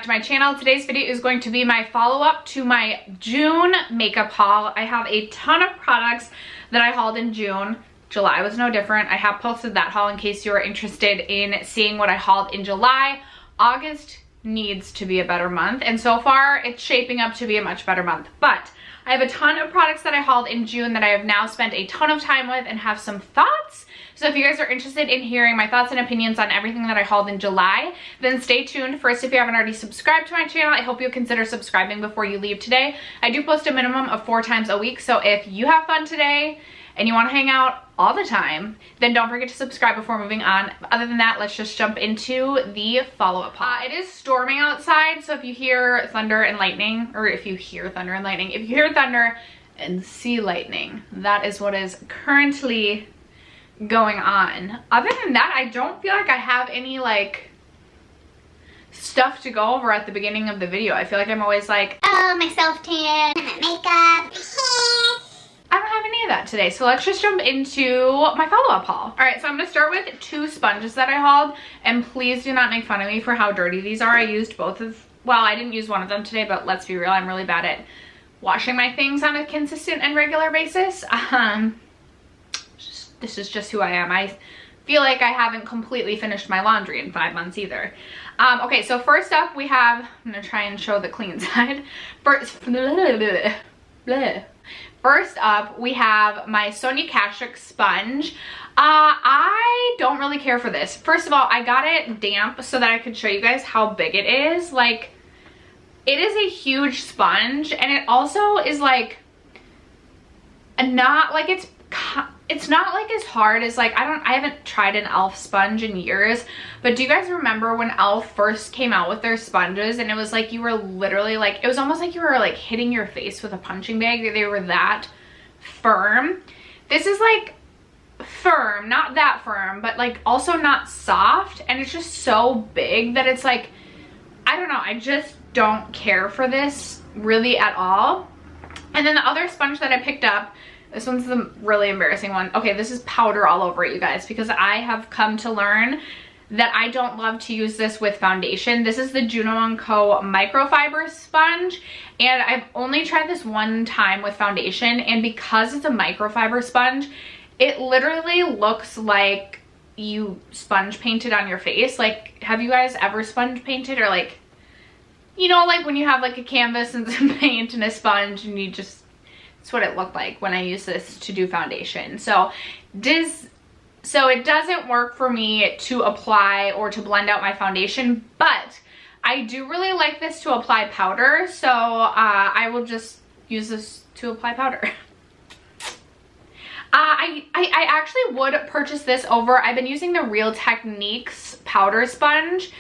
to my channel. Today's video is going to be my follow-up to my June makeup haul. I have a ton of products that I hauled in June. July was no different. I have posted that haul in case you are interested in seeing what I hauled in July. August needs to be a better month, and so far it's shaping up to be a much better month. But I have a ton of products that I hauled in June that I have now spent a ton of time with and have some thoughts. So if you guys are interested in hearing my thoughts and opinions on everything that I hauled in July, then stay tuned. First, if you haven't already subscribed to my channel, I hope you'll consider subscribing before you leave today. I do post a minimum of 4 times a week, so if you have fun today and you want to hang out all the time, then don't forget to subscribe before moving on. Other than that, let's just jump into the follow-up haul. It is storming outside, so if you hear thunder and lightning, or if you hear thunder and lightning, if you hear thunder and see lightning, that is what is currently going on. Other than that, I don't feel like I have any like stuff to go over at the beginning of the video. I feel like I'm always like, oh, my self-tan, my makeup, I don't have any of that today, so let's just jump into my follow-up haul. All right, so I'm gonna start with 2 sponges that I hauled, and please do not make fun of me for how dirty these are. I used both of, well, I didn't use one of them today, but let's be real, I'm really bad at washing my things on a consistent and regular basis. This is just who I am. I feel like I haven't completely finished my laundry in 5 months either. Okay, so first up we have, I'm gonna try and show the clean side. First up, we have my Sonia Kashuk sponge. I don't really care for this. First of all, I got it damp so that I could show you guys how big it is. Like, it is a huge sponge, and it also is like, not like it's not like as hard as like, I haven't tried an e.l.f. sponge in years, but do you guys remember when e.l.f. first came out with their sponges, and it was like you were literally like, it was almost like you were like hitting your face with a punching bag. They were that firm. This is like firm, not that firm, but like also not soft, and it's just so big that it's like, I don't know, I just don't care for this really at all. And then the other sponge that I picked up, this one's the really embarrassing one. Okay, this is powder all over it, you guys, because I have come to learn that I don't love to use this with foundation. This is the Juno & Co. microfiber sponge, and I've only tried this one time with foundation, and because it's a microfiber sponge, it literally looks like you sponge painted on your face. Like, have you guys ever sponge painted, or like, you know, like when you have like a canvas and some paint and a sponge and you just, it's what it looked like when I use this to do foundation. So it doesn't work for me to apply or to blend out my foundation, but I do really like this to apply powder, so I will just use this to apply powder. I actually would purchase this over, I've been using the Real Techniques powder sponge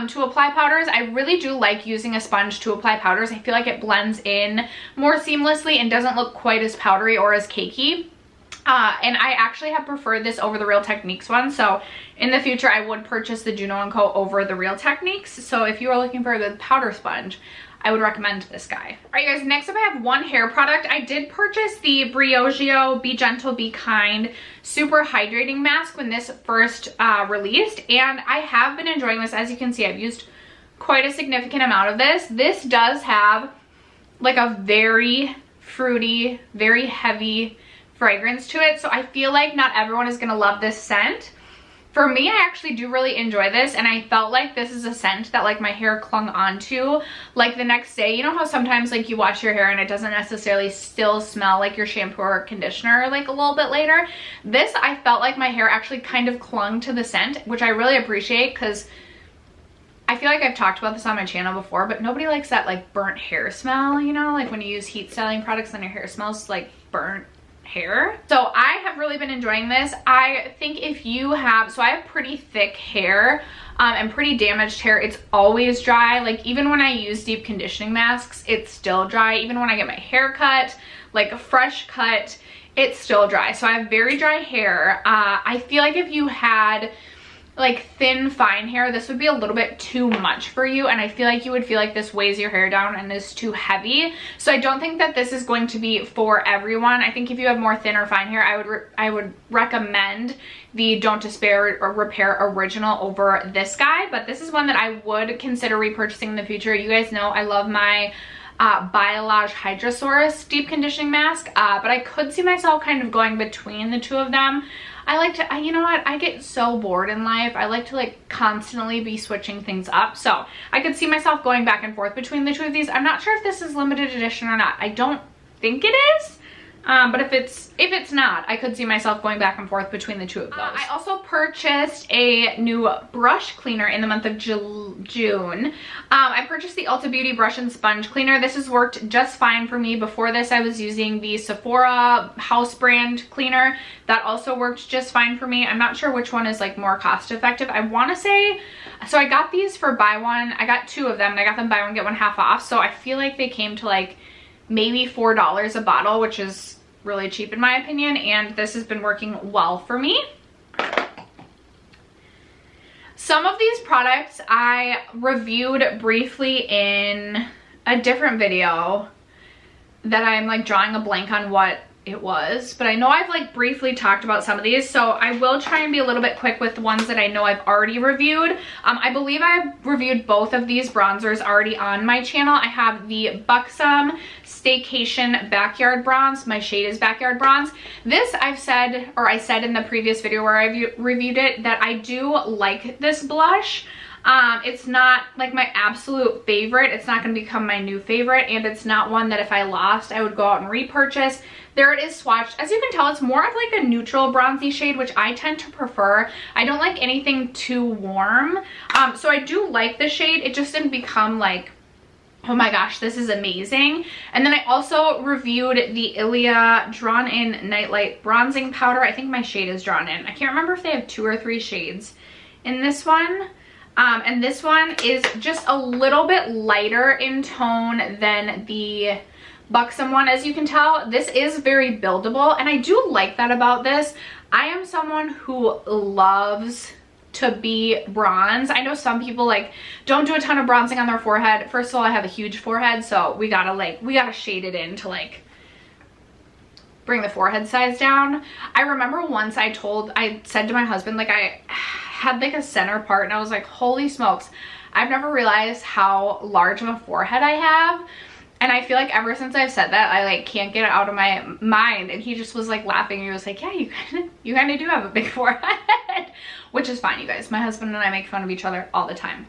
to apply powders. I really do like using a sponge to apply powders. I feel like it blends in more seamlessly and doesn't look quite as powdery or as cakey. And I actually have preferred this over the Real Techniques one, so in the future I would purchase the Juno & Co. over the Real Techniques. So if you are looking for a good powder sponge, I would recommend this guy. All right, guys, next up I have one hair product. I did purchase the Briogeo Be Gentle, Be Kind Super Hydrating Mask when this first released, and I have been enjoying this. As you can see, I've used quite a significant amount of this. This does have like a very fruity, very heavy fragrance to it, so I feel like not everyone is gonna love this scent. For me, I actually do really enjoy this, and I felt like this is a scent that like my hair clung onto like the next day. You know how sometimes like you wash your hair and it doesn't necessarily still smell like your shampoo or conditioner like a little bit later? This, I felt like my hair actually kind of clung to the scent, which I really appreciate, because I feel like I've talked about this on my channel before, but nobody likes that like burnt hair smell, you know, like when you use heat styling products and your hair smells like burnt hair. So I have really been enjoying this. I think if you have, so I have pretty thick hair and pretty damaged hair. It's always dry. Like even when I use deep conditioning masks, it's still dry. Even when I get my hair cut, like a fresh cut, it's still dry. So I have very dry hair. I feel like if you had like thin fine hair, this would be a little bit too much for you, and I feel like you would feel like this weighs your hair down and is too heavy. So I don't think that this is going to be for everyone. I think if you have more thin or fine hair, I would recommend the Don't Despair or Repair Original over this guy, but this is one that I would consider repurchasing in the future. You guys know I love my Biolage Hydrosaurus deep conditioning mask, but I could see myself kind of going between the two of them. I like to, you know what, I get so bored in life. I like to like constantly be switching things up. So I could see myself going back and forth between the two of these. I'm not sure if this is limited edition or not. I don't think it is. But if it's not, I could see myself going back and forth between the two of those. I also purchased a new brush cleaner in the month of June. I purchased the Ulta Beauty brush and sponge cleaner. This has worked just fine for me. Before this, I was using the Sephora house brand cleaner. That also worked just fine for me. I'm not sure which one is like more cost effective. I want to say, so I got these for buy one. I got two of them, and I got them buy one get one half off. So I feel like they came to like maybe $4 a bottle, which is really cheap in my opinion, and this has been working well for me. Some of these products I reviewed briefly in a different video that I'm like drawing a blank on what it was, but I know I've like briefly talked about some of these, so I will try and be a little bit quick with the ones that I know I've already reviewed. I believe I've reviewed both of these bronzers already on my channel. I have the Buxom Staycation Backyard Bronze. My shade is Backyard Bronze. This I've said, or I said in the previous video where I reviewed it, that I do like this blush. It's not like my absolute favorite. It's not going to become my new favorite, and it's not one that if I lost I would go out and repurchase. There it is swatched. As you can tell, it's more of like a neutral bronzy shade, which I tend to prefer. I don't like anything too warm, so I do like the shade. It just didn't become like, oh my gosh, this is amazing. And then I also reviewed the Ilia Drawn In Nightlight Bronzing Powder. I think my shade is Drawn In. I can't remember if they have 2 or 3 shades in this one. And this one is just a little bit lighter in tone than the Buxom one. As you can tell, this is very buildable, and I do like that about this. I am someone who loves to be bronze. I know some people like don't do a ton of bronzing on their forehead. First of all, I have a huge forehead, so we gotta shade it in to like bring the forehead size down. I remember once I said to my husband, like I had like a center part, and I was like, holy smokes, I've never realized how large of a forehead I have. And I feel like ever since I've said that, I like can't get it out of my mind. And he just was like laughing. He was like, yeah, you kind of do have a big forehead, which is fine, you guys. My husband and I make fun of each other all the time.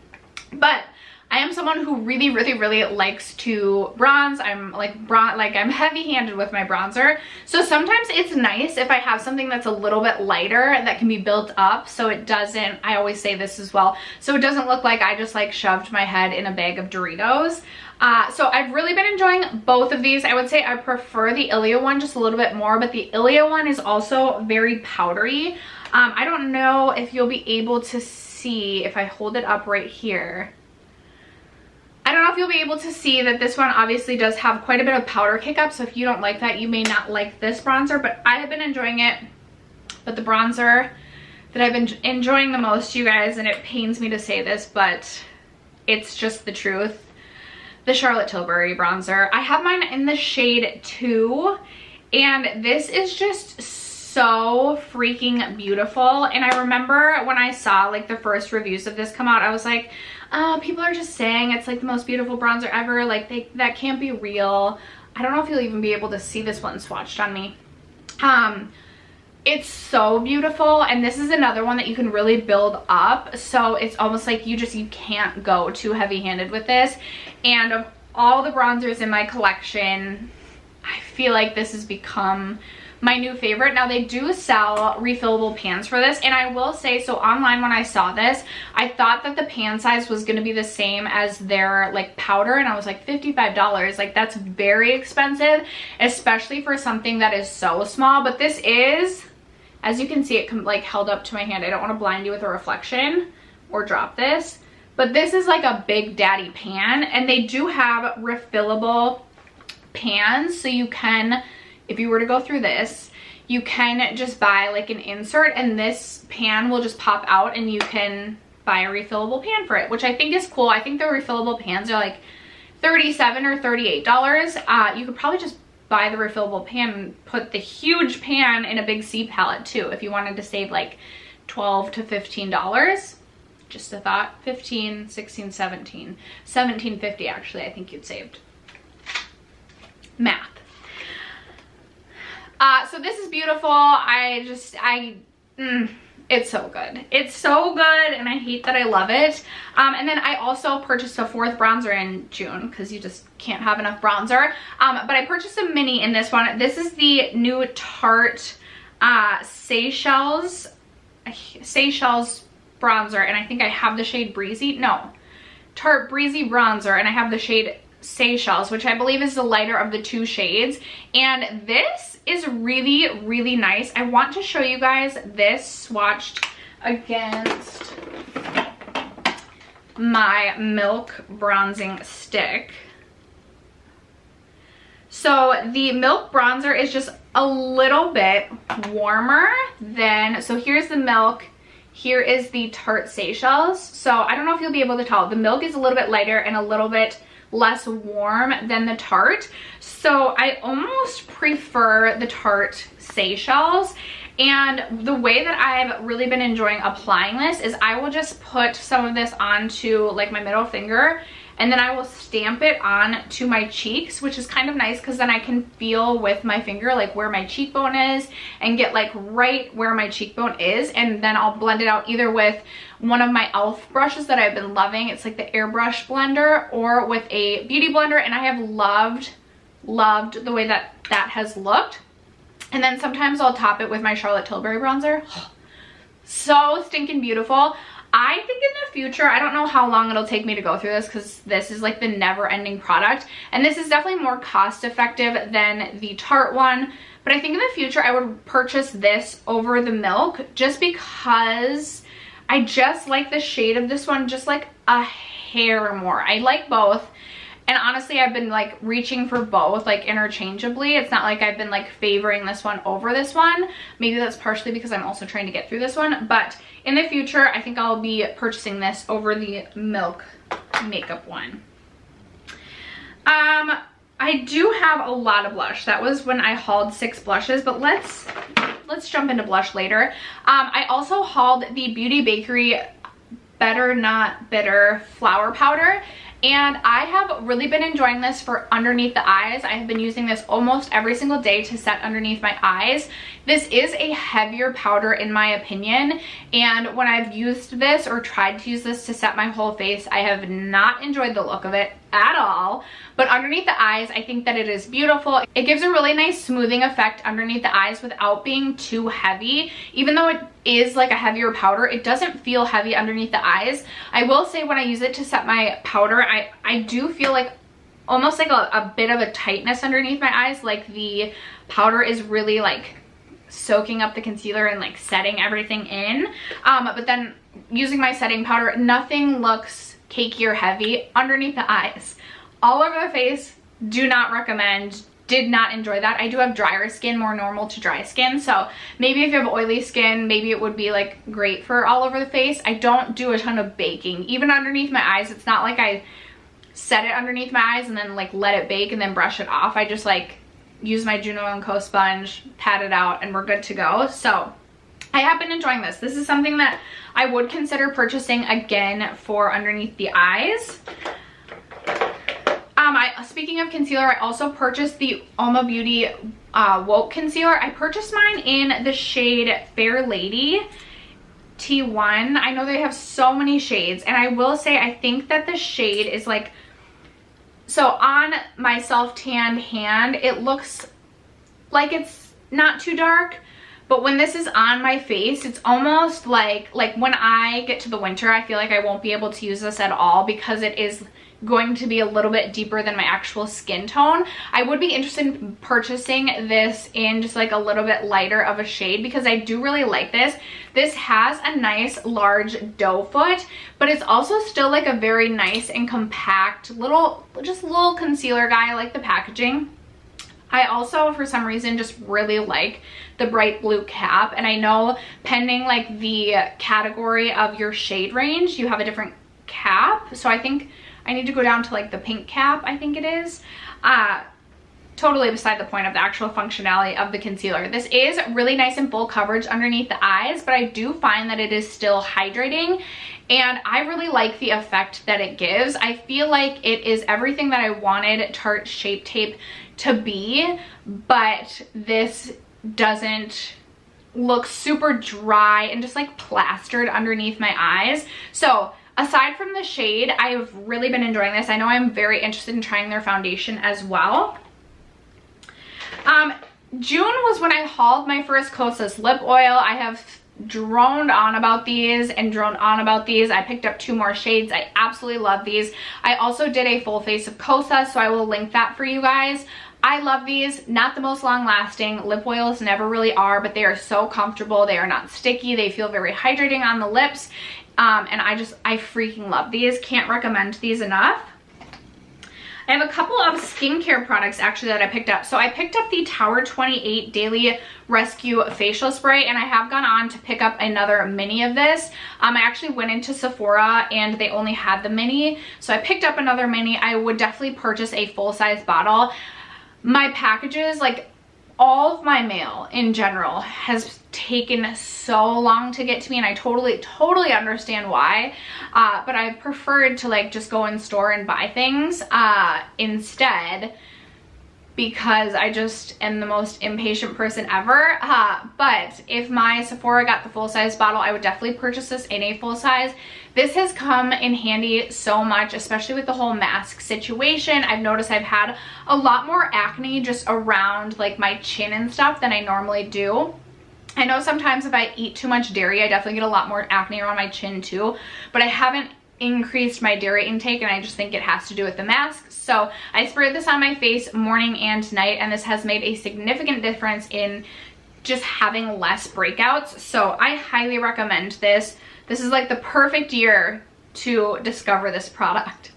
But I am someone who really, really, really likes to bronze. I'm like I'm heavy-handed with my bronzer. So sometimes it's nice if I have something that's a little bit lighter that can be built up, so it doesn't, I always say this as well, so it doesn't look like I just like shoved my head in a bag of Doritos. So I've really been enjoying both of these. I would say I prefer the Ilia one just a little bit more, but the Ilia one is also very powdery. I don't know if you'll be able to see if I hold it up right here. I don't know if you'll be able to see that this one obviously does have quite a bit of powder kick up, so if you don't like that, you may not like this bronzer, but I have been enjoying it. But the bronzer that I've been enjoying the most, you guys, and it pains me to say this, but it's just the truth, the Charlotte Tilbury bronzer. I have mine in the shade 2, and this is just so freaking beautiful. And I remember when I saw like the first reviews of this come out, I was like, people are just saying it's like the most beautiful bronzer ever, like that can't be real. I don't know if you'll even be able to see this one swatched on me. It's so beautiful, and this is another one that you can really build up, so it's almost like you can't go too heavy-handed with this. And of all the bronzers in my collection, I feel like this has become my new favorite. Now they do sell refillable pans for this, and I will say, so online when I saw this, I thought that the pan size was going to be the same as their like powder, and I was like, $55, like that's very expensive, especially for something that is so small. But this is, as you can see, it like held up to my hand. I don't want to blind you with a reflection or drop this, but this is like a big daddy pan, and they do have refillable pans, so you can, if you were to go through this, you can just buy like an insert, and this pan will just pop out and you can buy a refillable pan for it, which I think is cool. I think the refillable pans are like $37 or $38. You could probably just buy the refillable pan and put the huge pan in a big C palette too if you wanted to save like $12 to $15. Just a thought. 15, 16, 17. $17.50 actually, I think you'd saved. Math. So this is beautiful. It's so good. It's so good, and I hate that I love it. And then I also purchased a 4th bronzer in June because you just can't have enough bronzer. But I purchased a mini in this one. This is the new Tarte Seychelles bronzer, and I think I have the shade Breezy. No, Tarte Breezy bronzer, and I have the shade Seychelles, which I believe is the lighter of the 2 shades. And this is really, really nice. I want to show you guys this swatched against my Milk bronzing stick. So the Milk bronzer is just a little bit warmer than, so here's the Milk, here is the Tarte Seychelles. So I don't know if you'll be able to tell, the Milk is a little bit lighter and a little bit less warm than the Tarte. So I almost prefer the Tarte Seychelles. And the way that I've really been enjoying applying this is I will just put some of this onto like my middle finger, and then I will stamp it on to my cheeks, which is kind of nice because then I can feel with my finger like where my cheekbone is and get like right where my cheekbone is, and then I'll blend it out either with one of my e.l.f. brushes that I've been loving. It's like the airbrush blender, or with a beauty blender, and I have loved the way that that has looked. And then sometimes I'll top it with my Charlotte Tilbury bronzer. So stinking beautiful. I think in the future, I don't know how long it'll take me to go through this because this is like the never-ending product, and this is definitely more cost-effective than the Tarte one, but I think in the future I would purchase this over the Milk just because I just like the shade of this one just like a hair more. I like both, and honestly I've been like reaching for both like interchangeably. It's not like I've been like favoring this one over this one. Maybe that's partially because I'm also trying to get through this one, but in the future I think I'll be purchasing this over the Milk makeup one. I do have a lot of blush. That was when I hauled 6 blushes, but let's jump into blush later. I also hauled the Beauty Bakery Better Not Bitter Flower Powder, and I have really been enjoying this for underneath the eyes. I have been using this almost every single day to set underneath my eyes. This is a heavier powder in my opinion, and when I've used this or tried to use this to set my whole face, I have not enjoyed the look of it at all. But underneath the eyes, I think that it is beautiful. It gives a really nice smoothing effect underneath the eyes without being too heavy. Even though it is like a heavier powder, it doesn't feel heavy underneath the eyes. I will say when I use it to set my powder, I do feel like almost like a bit of a tightness underneath my eyes, like the powder is really like soaking up the concealer and like setting everything in. But then using my setting powder, nothing looks cakey or heavy underneath the eyes. All over the face, do not recommend. Did not enjoy that. I do have drier skin, more normal to dry skin, so maybe if you have oily skin, maybe it would be like great for all over the face. I don't do a ton of baking. Even underneath my eyes, it's not like I set it underneath my eyes and then like let it bake and then brush it off. I just like use my Juno & Co sponge, pat it out, and we're good to go. So I have been enjoying this. This is something that I would consider purchasing again for underneath the eyes. Speaking of concealer, I also purchased the Alma Beauty Woke Concealer. I purchased mine in the shade Fair Lady T1. I know they have so many shades, and I will say I think that the shade is like, so on my self-tanned hand, it looks like it's not too dark, but when this is on my face, it's almost like when I get to the winter, I feel like I won't be able to use this at all because it is going to be a little bit deeper than my actual skin tone. I would be interested in purchasing this in just like a little bit lighter of a shade because I do really like this. This has a nice large doe foot, but it's also still like a very nice and compact little concealer guy. I like the packaging. I also, for some reason, just really like the bright blue cap. And I know pending like the category of your shade range, you have a different cap. So I think I need to go down to like the pink cap, I think it is. Totally beside the point of the actual functionality of the concealer. This is really nice and full coverage underneath the eyes, but I do find that it is still hydrating, and I really like the effect that it gives. I feel like it is everything that I wanted Tarte Shape Tape to be, but this doesn't look super dry and just like plastered underneath my eyes. So aside from the shade, I've really been enjoying this. I know I'm very interested in trying their foundation as well. June was when I hauled my first Kosas lip oil. I have droned on about these and droned on about these. I picked up 2 more shades. I absolutely love these. I also did a full face of Kosas, so I will link that for you guys. I love these. Not the most long lasting. Lip oils never really are, but they are so comfortable. They are not sticky. They feel very hydrating on the lips. And I freaking love these. Can't recommend these enough. I have a couple of skincare products actually that I picked up. So I picked up the Tower 28 Daily Rescue Facial Spray, and I have gone on to pick up another mini of this. I actually went into Sephora and they only had the mini, so I picked up another mini. I would definitely purchase a full-size bottle. My packages, like all of my mail in general, has taken so long to get to me, and I totally understand why, but I preferred to like just go in store and buy things instead, because I just am the most impatient person ever. But if my Sephora got the full-size bottle, I would definitely purchase this in a full size. This has come in handy so much, especially with the whole mask situation. I've noticed I've had a lot more acne just around like my chin and stuff than I normally do. I know sometimes if I eat too much dairy, I definitely get a lot more acne around my chin too, but I haven't increased my dairy intake, and I just think it has to do with the mask. So I sprayed this on my face morning and night, and this has made a significant difference in just having less breakouts. So I highly recommend this. This is like the perfect year to discover this product.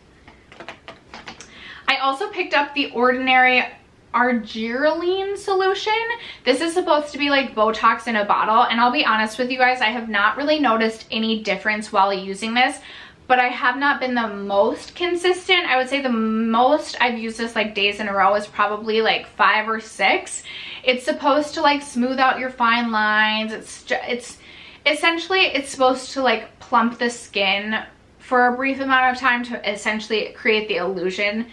I also picked up the Ordinary Argireline solution. This is supposed to be like Botox in a bottle, and I'll be honest with you guys, I have not really noticed any difference while using this, but I have not been the most consistent. I would say the most I've used this like days in a row is probably like 5 or 6. It's supposed to like smooth out your fine lines. It's essentially, it's supposed to like plump the skin for a brief amount of time to essentially create the illusion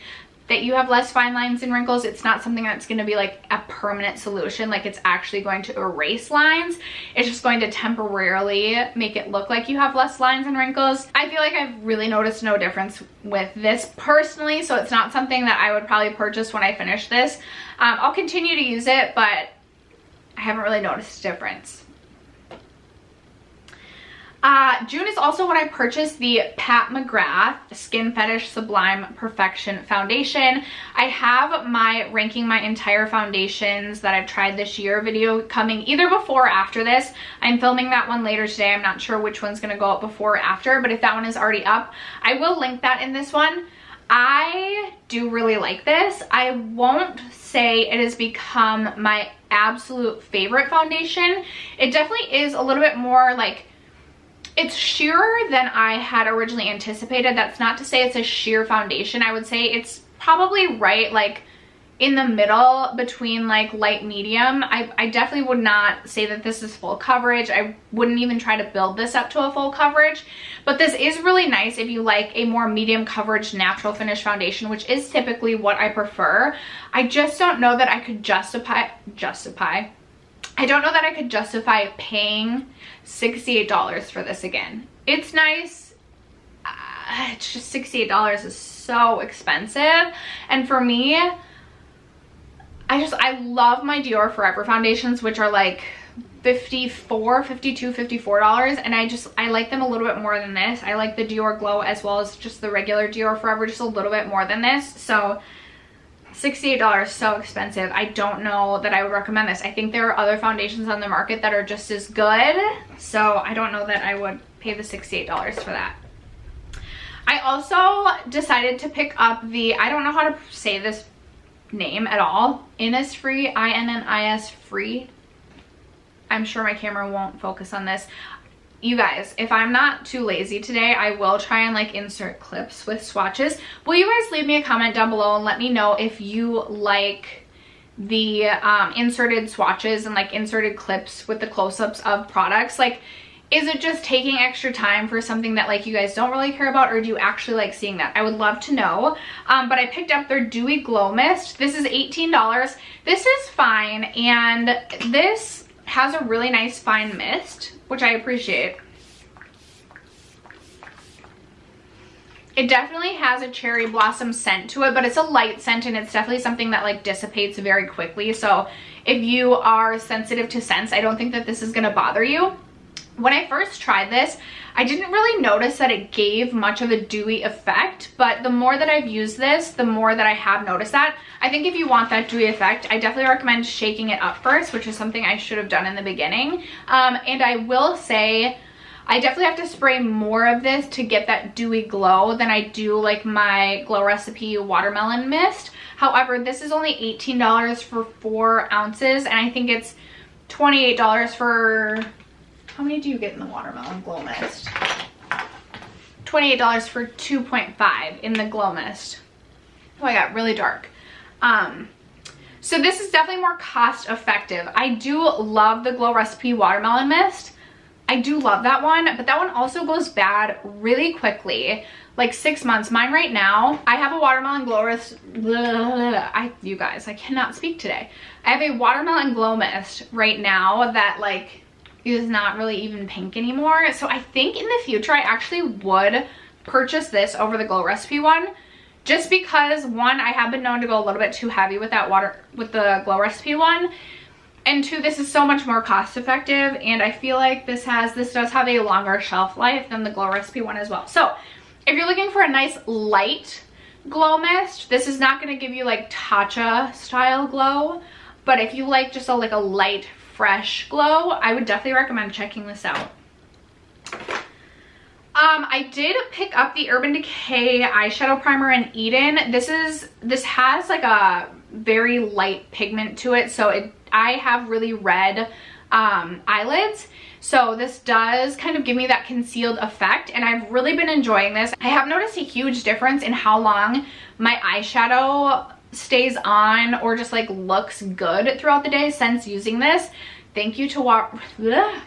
that you have less fine lines and wrinkles. It's not something that's going to be like a permanent solution, like it's actually going to erase lines. It's just going to temporarily make it look like you have less lines and wrinkles. I feel like I've really noticed no difference with this personally, so it's not something that I would probably purchase when I finish this. I'll continue to use it, but I haven't really noticed a difference. June is also when I purchased the Pat McGrath Skin Fetish Sublime Perfection Foundation. I have my ranking my entire foundations that I've tried this year video coming either before or after this. I'm filming that one later today. I'm not sure which one's going to go up before or after, but if that one is already up, I will link that in this one. I do really like this. I won't say it has become my absolute favorite foundation. It definitely is a little bit more like, it's sheerer than I had originally anticipated. That's not to say it's a sheer foundation. I would say it's probably right like in the middle between like light medium. I definitely would not say that this is full coverage. I wouldn't even try to build this up to a full coverage, but this is really nice if you like a more medium coverage natural finish foundation, which is typically what I prefer. I just don't know that I could justify I don't know that I could justify paying $68 for this again. It's nice. It's just $68 is so expensive. And for me, I love my Dior Forever foundations, which are like $54, $52, $54. And I like them a little bit more than this. I like the Dior Glow as well as just the regular Dior Forever just a little bit more than this. So $68 is so expensive. I don't know that I would recommend this. I think there are other foundations on the market that are just as good, so I don't know that I would pay the $68 for that. I also decided to pick up the, I don't know how to say this name at all. Innisfree, I-N-N-I-S free. I'm sure my camera won't focus on this. You guys, if I'm not too lazy today, I will try and like insert clips with swatches. Will you guys leave me a comment down below and let me know if you like the inserted swatches and like inserted clips with the close-ups of products? Like, is it just taking extra time for something that like you guys don't really care about, or do you actually like seeing that? I would love to know. But I picked up their Dewy Glow Mist. This is $18. This is fine, and this has a really nice fine mist, which I appreciate. It definitely has a cherry blossom scent to it, but it's a light scent, and it's definitely something that like dissipates very quickly. So if you are sensitive to scents, I don't think that this is gonna bother you. When I first tried this, I didn't really notice that it gave much of a dewy effect, but the more that I've used this, the more that I have noticed that. I think if you want that dewy effect, I definitely recommend shaking it up first, which is something I should have done in the beginning. And I will say, I definitely have to spray more of this to get that dewy glow than I do like my Glow Recipe Watermelon Mist. However, this is only $18 for 4 ounces, and I think it's $28 for... How many do you get in the Watermelon Glow Mist? $28 for 2.5 in the Glow Mist. Oh, I got really dark. So this is definitely more cost effective. I do love the Glow Recipe Watermelon Mist. I do love that one, but that one also goes bad really quickly. Like 6 months. Mine right now, I have a Watermelon Glow Mist. You guys, I cannot speak today. I have a Watermelon Glow Mist right now that like is not really even pink anymore. So I think in the future I actually would purchase this over the Glow Recipe one, just because one, I have been known to go a little bit too heavy with the Glow Recipe one, and two, this is so much more cost effective, and I feel like this does have a longer shelf life than the Glow Recipe one as well. So if you're looking for a nice light glow mist, this is not going to give you like Tatcha style glow, but if you like just a light fresh glow, I would definitely recommend checking this out. I did pick up the Urban Decay eyeshadow primer in Eden. This has like a very light pigment to it, so I have really red eyelids, so this does kind of give me that concealed effect, and I've really been enjoying this. I have noticed a huge difference in how long my eyeshadow stays on or just like looks good throughout the day since using this. Thank you to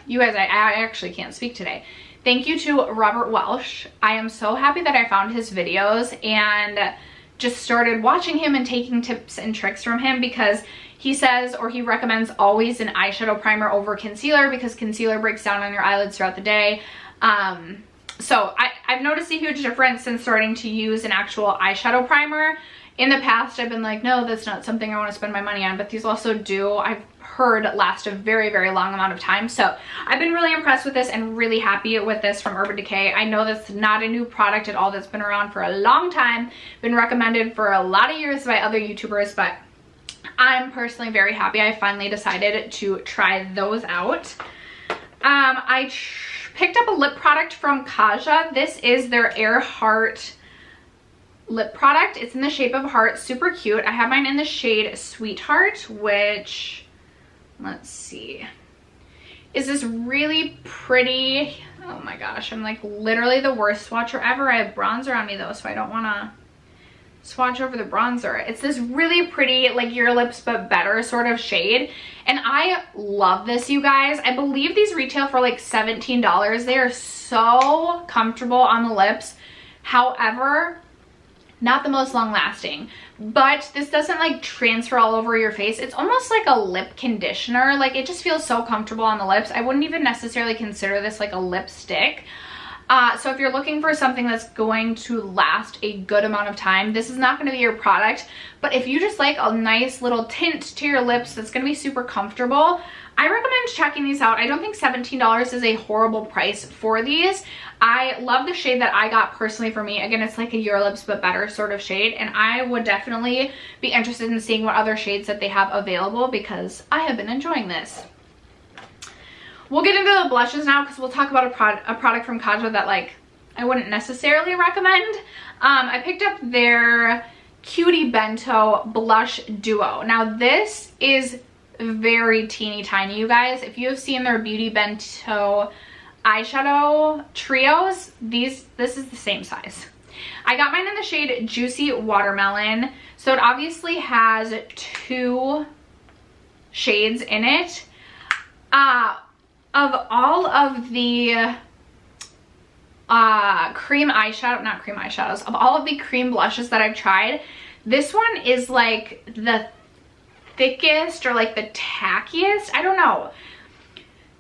you guys, I actually can't speak today. Thank you to Robert Welsh. I am so happy that I found his videos and just started watching him and taking tips and tricks from him, because he says, or he recommends, always an eyeshadow primer over concealer, because concealer breaks down on your eyelids throughout the day. So I've noticed a huge difference since starting to use an actual eyeshadow primer. In the past, I've been like, no, that's not something I want to spend my money on, but these also do, I've heard, last a very, very long amount of time. So I've been really impressed with this and really happy with this from Urban Decay. I know that's not a new product at all. That's been around for a long time, been recommended for a lot of years by other YouTubers, but I'm personally very happy I finally decided to try those out. I picked up a lip product from Kaja. This is their Air Heart lip product. It's in the shape of a heart, super cute. I have mine in the shade Sweetheart, which, let's see, is this really pretty. Oh my gosh, I'm like literally the worst swatcher ever. I have bronzer on me though, so I don't want to swatch over the bronzer. It's this really pretty, like Your Lips But Better sort of shade, and I love this, you guys. I believe these retail for like $17. They are so comfortable on the lips. However, not the most long lasting, but this doesn't like transfer all over your face. It's almost like a lip conditioner. Like, it just feels so comfortable on the lips. I wouldn't even necessarily consider this like a lipstick. So if you're looking for something that's going to last a good amount of time, this is not going to be your product. But if you just like a nice little tint to your lips that's going to be super comfortable, I recommend checking these out. I don't think $17 is a horrible price for these. I love the shade that I got personally for me. Again, it's like a Your Lips But Better sort of shade, and I would definitely be interested in seeing what other shades that they have available, because I have been enjoying this. We'll get into the blushes now, because we'll talk about a product from Kaja that like I wouldn't necessarily recommend. I picked up their Cutie Bento Blush Duo. Now this is very teeny tiny, you guys. If you have seen their Beauty Bento eyeshadow trios, this is the same size. I got mine in the shade Juicy Watermelon. So it obviously has 2 shades in it. Of all of the cream eyeshadow, not cream eyeshadows, of all of the cream blushes that I've tried, this one is like the thickest or like the tackiest. I don't know.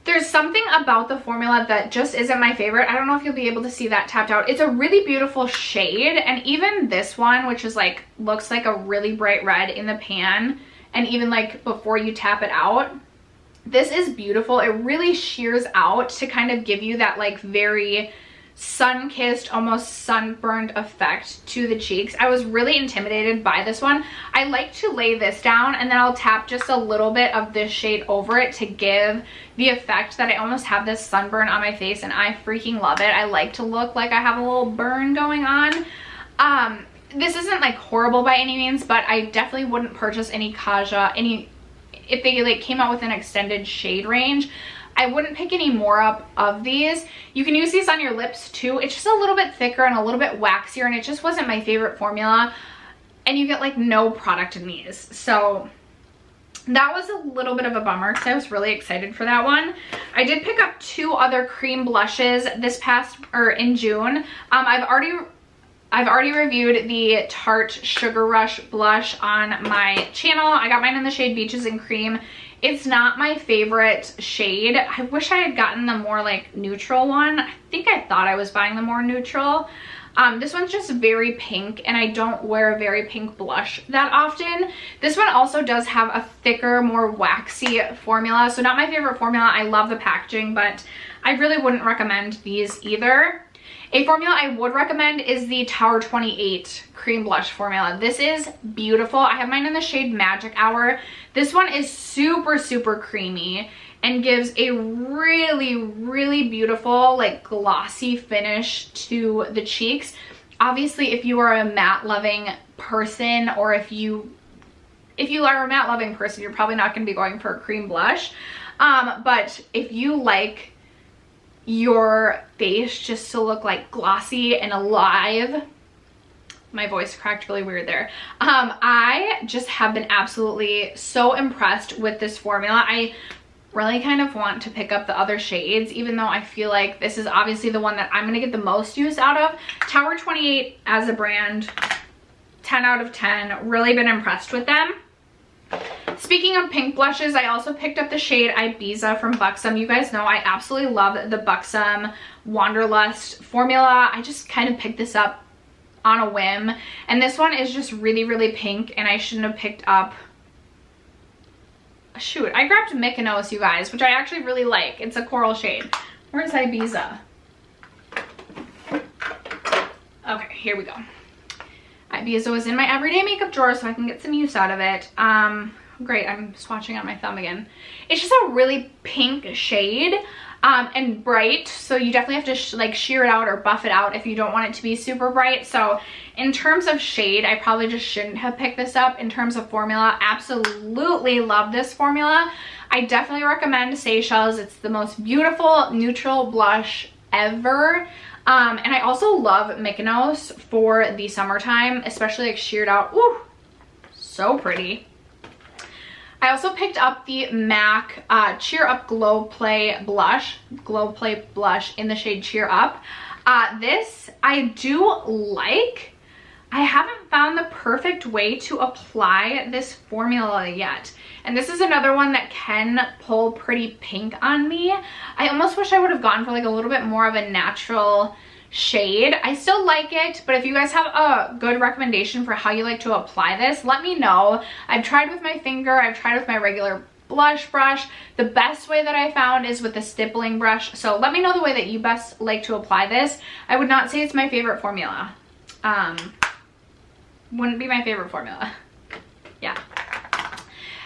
There's something about the formula that just isn't my favorite. I don't know if you'll be able to see that tapped out. It's a really beautiful shade, and even this one, which is like, looks like a really bright red in the pan, and even like before you tap it out, this is beautiful. It really shears out to kind of give you that like very sun-kissed, almost sunburned effect to the cheeks. I was really intimidated by this one. I like to lay this down and then I'll tap just a little bit of this shade over it to give the effect that I almost have this sunburn on my face, and I freaking love it. I like to look like I have a little burn going on. This isn't like horrible by any means, but I definitely wouldn't purchase any Kaja, if they like came out with an extended shade range. I wouldn't pick any more up of these. You can use these on your lips too. It's just a little bit thicker and a little bit waxier, and it just wasn't my favorite formula. And you get like no product in these. So that was a little bit of a bummer because I was really excited for that one. I did pick up 2 other cream blushes in June. I've already reviewed the Tarte Sugar Rush blush on my channel. I got mine in the shade Beaches and Cream. It's not my favorite shade. I wish I had gotten the more like neutral one. I think I thought I was buying the more neutral. This one's just very pink, and I don't wear a very pink blush that often. This one also does have a thicker, more waxy formula. So not my favorite formula. I love the packaging, but I really wouldn't recommend these either. A formula I would recommend is the Tower 28 cream blush formula. This is beautiful. I have mine in the shade Magic Hour. This one is super, super creamy and gives a really, really beautiful, like glossy finish to the cheeks. Obviously, if you are a matte loving person, or if you are a matte loving person, you're probably not going to be going for a cream blush. But if you like your face just to look like glossy and alive, my voice cracked really weird there. I just have been absolutely so impressed with this formula. I really kind of want to pick up the other shades, even though I feel like this is obviously the one that I'm gonna get the most use out of. Tower 28 as a brand, 10 out of 10. Really been impressed with them. Speaking of pink blushes, I also picked up the shade Ibiza from Buxom. You guys know I absolutely love the Buxom Wanderlust formula. I just kind of picked this up on a whim, and this one is just really, really pink, and I shouldn't have picked up... Shoot, I grabbed Mykonos, you guys, which I actually really like. It's a coral shade. Where's Ibiza? Okay, here we go. Ibiza was in my everyday makeup drawer so I can get some use out of it. Great, I'm swatching on my thumb again. It's just a really pink shade and bright, so you definitely have to like sheer it out or buff it out if you don't want it to be super bright. So in terms of shade, I probably just shouldn't have picked this up. In terms of formula, absolutely love this formula. I definitely recommend Seychelles. It's the most beautiful neutral blush ever. And I also love Mykonos for the summertime, especially like sheared out. Ooh, so pretty. I also picked up the MAC Cheer Up Glow Play blush in the shade Cheer Up. This I do like. I haven't found the perfect way to apply this formula yet. And this is another one that can pull pretty pink on me. I almost wish I would have gone for like a little bit more of a natural shade. I still like it, but if you guys have a good recommendation for how you like to apply this, let me know. I've tried with my finger, I've tried with my regular blush brush. The best way that I found is with the stippling brush. So let me know the way that you best like to apply this. I would not say it's my favorite formula. Wouldn't be my favorite formula. Yeah.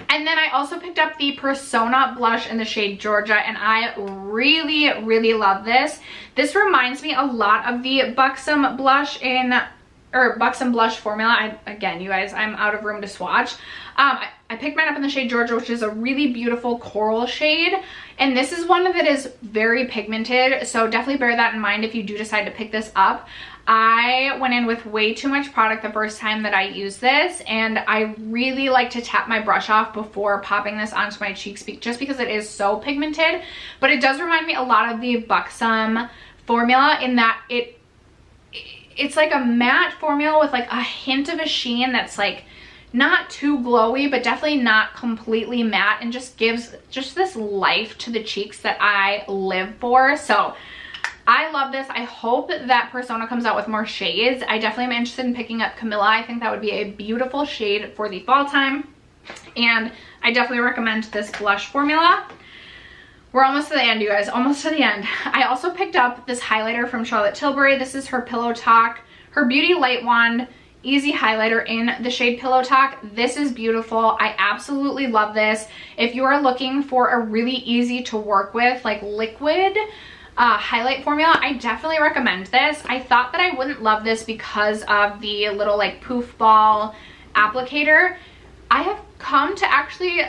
And then I also picked up the Persona blush in the shade Georgia, and I really, really love this. This reminds me a lot of the Buxom blush in or Buxom blush formula. Again, you guys, I'm out of room to swatch. I picked mine up in the shade Georgia, which is a really beautiful coral shade. And this is one that is very pigmented, so definitely bear that in mind if you do decide to pick this up. I went in with way too much product the first time that I used this, and I really like to tap my brush off before popping this onto my cheeks just because it is so pigmented. But it does remind me a lot of the Buxom formula in that it's like a matte formula with like a hint of a sheen that's like not too glowy, but definitely not completely matte, and just gives just this life to the cheeks that I live for. So I love this. I hope that Persona comes out with more shades. I definitely am interested in picking up Camilla. I think that would be a beautiful shade for the fall time. And I definitely recommend this blush formula. We're almost to the end, you guys, almost to the end. I also picked up this highlighter from Charlotte Tilbury. This is her Pillow Talk, her Beauty Light Wand Easy Highlighter in the shade Pillow Talk. This is beautiful. I absolutely love this. If you are looking for a really easy to work with, like liquid highlight formula, I definitely recommend this. I thought that I wouldn't love this because of the little like poof ball applicator. I have come to actually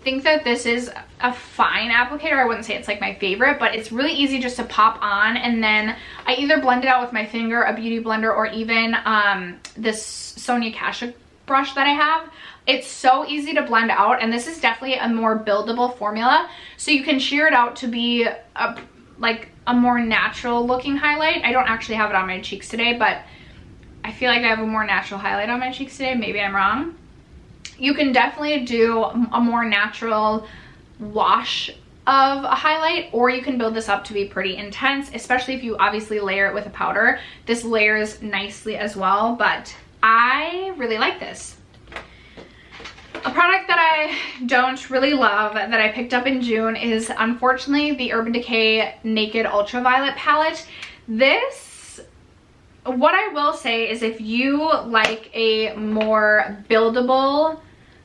think that this is a fine applicator. I wouldn't say it's like my favorite, but it's really easy just to pop on, and then I either blend it out with my finger, a beauty blender, or even this Sonia Kashuk brush that I have. It's so easy to blend out, and this is definitely a more buildable formula, so you can sheer it out to be a more natural looking highlight. I don't actually have it on my cheeks today, but I feel like I have a more natural highlight on my cheeks today. Maybe I'm wrong. You can definitely do a more natural wash of a highlight, or you can build this up to be pretty intense, especially if you obviously layer it with a powder. This layers nicely as well, but I really like this. A product that I don't really love that I picked up in June is unfortunately the Urban Decay Naked Ultraviolet palette. This, what I will say is if you like a more buildable,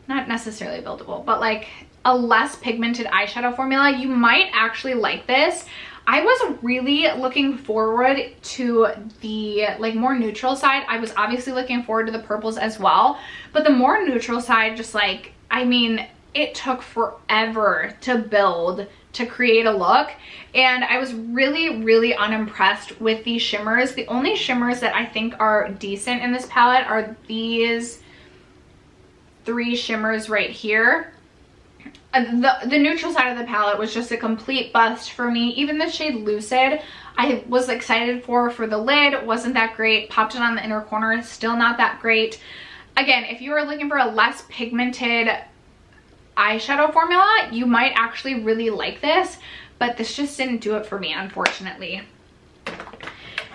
not necessarily buildable, but like a less pigmented eyeshadow formula, you might actually like this. I was really looking forward to the like more neutral side. I was obviously looking forward to the purples as well, but the more neutral side, just like, I mean, it took forever to build, to create a look, and I was really unimpressed with these shimmers. The only shimmers that I think are decent in this palette are these three shimmers right here. The neutral side of the palette was just a complete bust for me. Even the shade Lucid, I was excited for the lid. Wasn't that great. Popped it on the inner corner, still not that great. Again, if you are looking for a less pigmented eyeshadow formula, you might actually really like this, but this just didn't do it for me, unfortunately.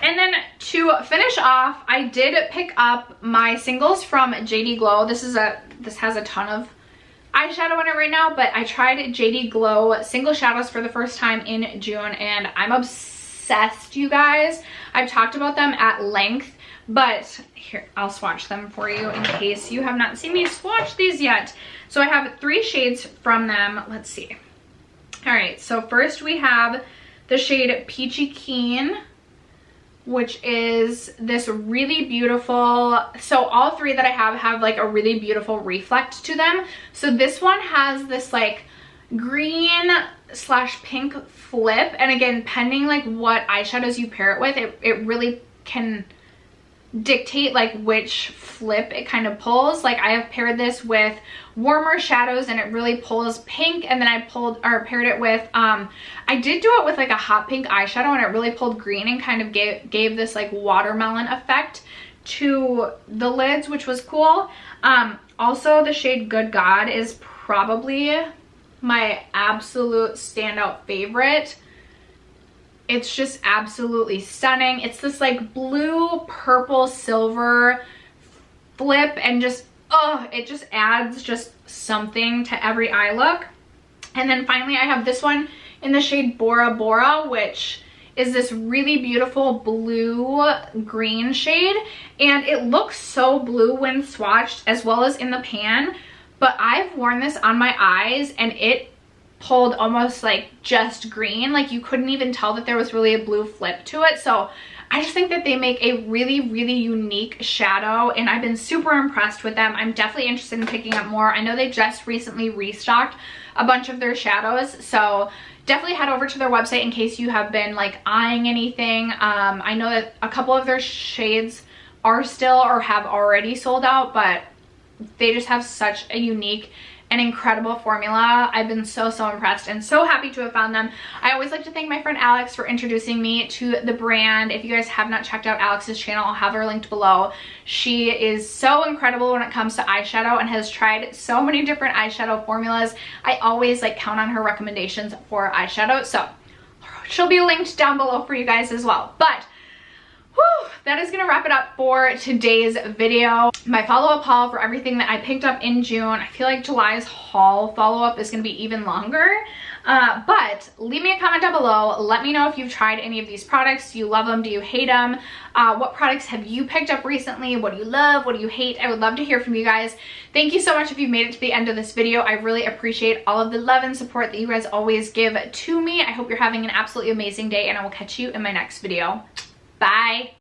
And then to finish off, I did pick up my singles from JD Glow. This has a ton of eyeshadow in it right now, but I tried JD Glow Single Shadows for the first time in June, and I'm obsessed, you guys. I've talked about them at length, but here, I'll swatch them for you in case you have not seen me swatch these yet. So I have 3 shades from them. Let's see. All right, so first we have the shade Peachy Keen, which is this really beautiful, so all 3 that I have like a really beautiful reflect to them. So this one has this like green / pink flip, and again, pending like what eyeshadows you pair it with, it really can dictate like which flip it kind of pulls. Like I have paired this with warmer shadows and it really pulls pink, and then I paired it with I did do it with like a hot pink eyeshadow and it really pulled green and kind of gave this like watermelon effect to the lids, which was cool. Also the shade Good God is probably my absolute standout favorite. It's just absolutely stunning. It's this like blue, purple, silver flip, and just, oh, it just adds just something to every eye look. And then finally I have this one in the shade Bora Bora, which is this really beautiful blue green shade, and it looks so blue when swatched as well as in the pan, but I've worn this on my eyes and it pulled almost like just green. Like you couldn't even tell that there was really a blue flip to it. So I just think that they make a really, really unique shadow, and I've been super impressed with them. I'm definitely interested in picking up more. I know they just recently restocked a bunch of their shadows, so definitely head over to their website in case you have been like eyeing anything. I know that a couple of their shades are still or have already sold out, but they just have such a unique and incredible formula. I've been so impressed and so happy to have found them. I always like to thank my friend Alex for introducing me to the brand. If you guys have not checked out Alex's channel, I'll have her linked below. She is so incredible when it comes to eyeshadow and has tried so many different eyeshadow formulas. I always like count on her recommendations for eyeshadow, so she'll be linked down below for you guys as well. But whew, that is gonna wrap it up for today's video. My follow-up haul for everything that I picked up in June. I feel like July's haul follow-up is gonna be even longer. But leave me a comment down below. Let me know if you've tried any of these products. Do you love them? Do you hate them? What products have you picked up recently? What do you love? What do you hate? I would love to hear from you guys. Thank you so much if you've made it to the end of this video. I really appreciate all of the love and support that you guys always give to me. I hope you're having an absolutely amazing day, and I will catch you in my next video. Bye.